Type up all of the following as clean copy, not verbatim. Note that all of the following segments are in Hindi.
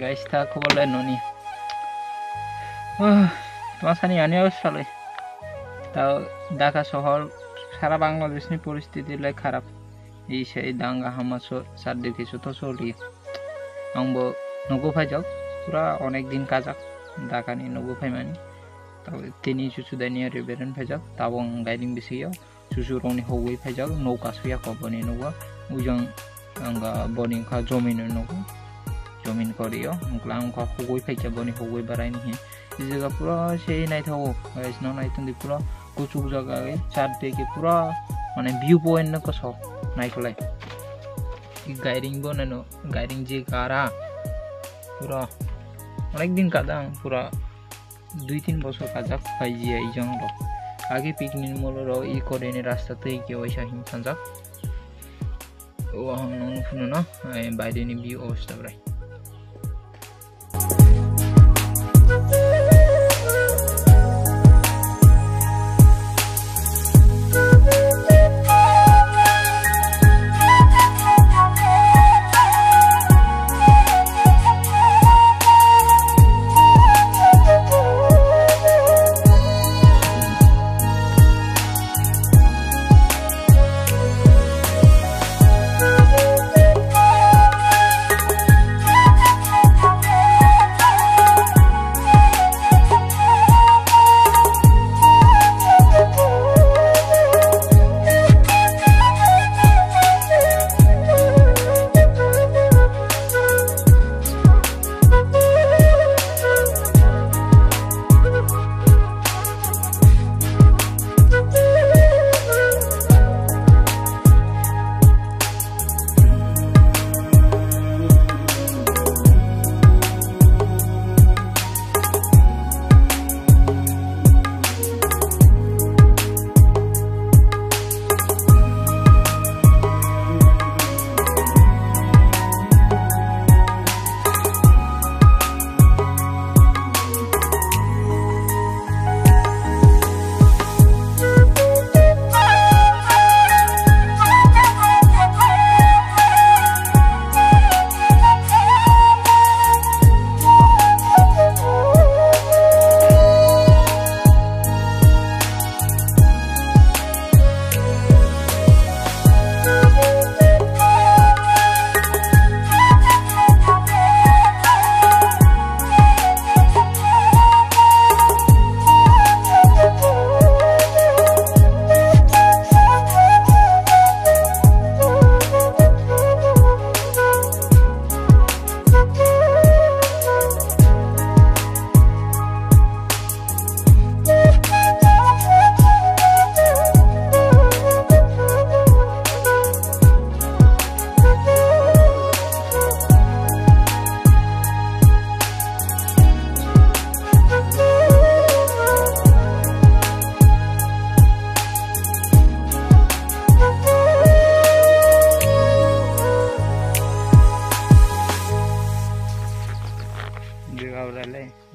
guys, tak aku boleh noni. Masani ani আসলে তাও ঢাকা শহর সারা বাংলাদেশের পরিস্থিতি লাই খারাপ এই সেই দাঙ্গা হামাসো চারদিকে তো চলি आंबो नगो फाइजाक पूरा अनेक दिन काजाक ढाकानि नगो फाइमानि ताव तिनि सुसुदानि आरो बेरन फाइजाक ताबं गाइदिं बिसियाव सुसुरंनि हौवै फाइजाक नौका सुया कबनि नगो उजों आंगा बनि खा जमिन नगो जमिन करियो मुकला आंखा हौवै फाइजा बनि हौवै बारायनि हे जगह पूरा से नाइथाव गाइस न नाइथुंदि पूरा कुचुक जगह चारदिके पूरा माने व्यू पॉइंट न कसो नाइखलाय गाइडिंग बनानो गाइडिंग जे कारा पूरा अनेक दिन कादा पूरा 2-3 बছর काजाक फाइजी आइजों रो आगे पिकनिक मोल रो इ कोरेनि रास्ता तै के वैसा हिम थांजाक ओ हम ननु फुनो न बाइदेनि व्यू अवस्था ब्राय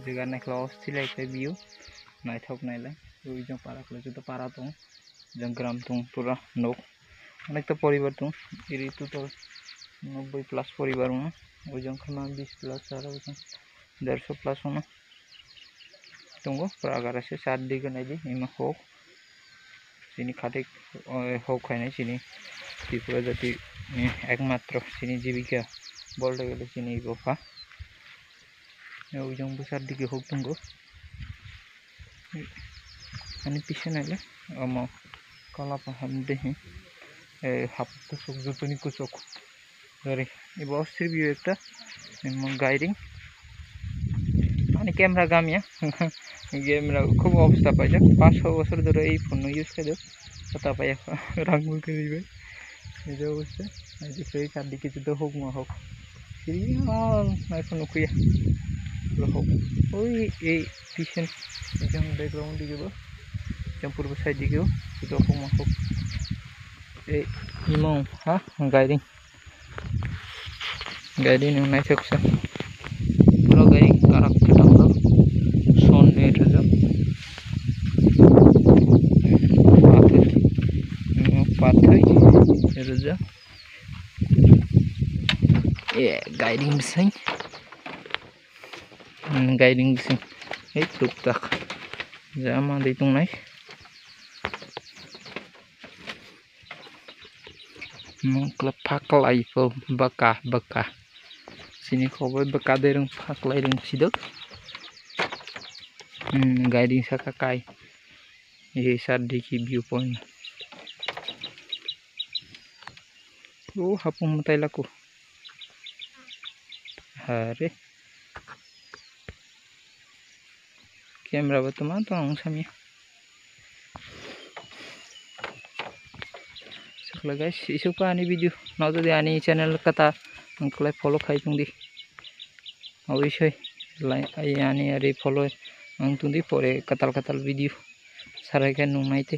जगह नायख्ला अस्थिलाय के व्यू नायथाव नायलाय ओइजों पाराखला जुदा पारा दं जों ग्राम दं पूरा नक अनेकटा परिबार दं एरि टोटल 90 प्लस परिबार दं ओइजों खाना 20 प्लस आरो ओइजों 150 प्लस दं दंगो प्रागारासे सात दिगे नायदि इमा हक सिनि खाथे हक खायनाय सिनि त्रिपुरा जाति एकमात्र सिनि जीविका बोलते गेले सिनि गोफा ओइजों सात दिगे हक दंगो अनि पिछे नायले अमा काला पाहाम देहे हाफ कुसुक जुतुनि कुसुक अरे एबो अस्थिर व्यू एकटा गाइडिंग माने कैमरा गामिया कैमरा खूब अवस्था पाइजा 5-6 বছর ধরে এই ফোন ইউজ করে কথা পাই রাং মুখে দিবে এই যে অবস্থা এই যে সেই চারদিকে যদি হোক না হোক সিরিয়াল এখন কুইয়া হোক ওই এই পিছন একদম ব্যাকগ্রাউন্ড দিকে একদম পূর্ব সাইড দিকেও যদি হোক না হোক এই ইমো হ্যাঁ গাইডিং নাই থাকছে পুরো গাইডিং কারাক কেটা হলো সন্ডে এটা যা pathway itu aja ya guiding design गायदों जों ओइ टुकटाक जा मादै दंनाय मक्ला फाक्लायफोर बका बका sini khoboi beka dereng faklai reng sidok guiding sa kakai ये सादी view point oh hapung matai laku hari camera batuman to ang sami sakla guys isu pa ani video now jadi ani channel kata angklai follow khai tungdi obisoi like ani ari follow ang tungdi pore katal video sarai kan nung naite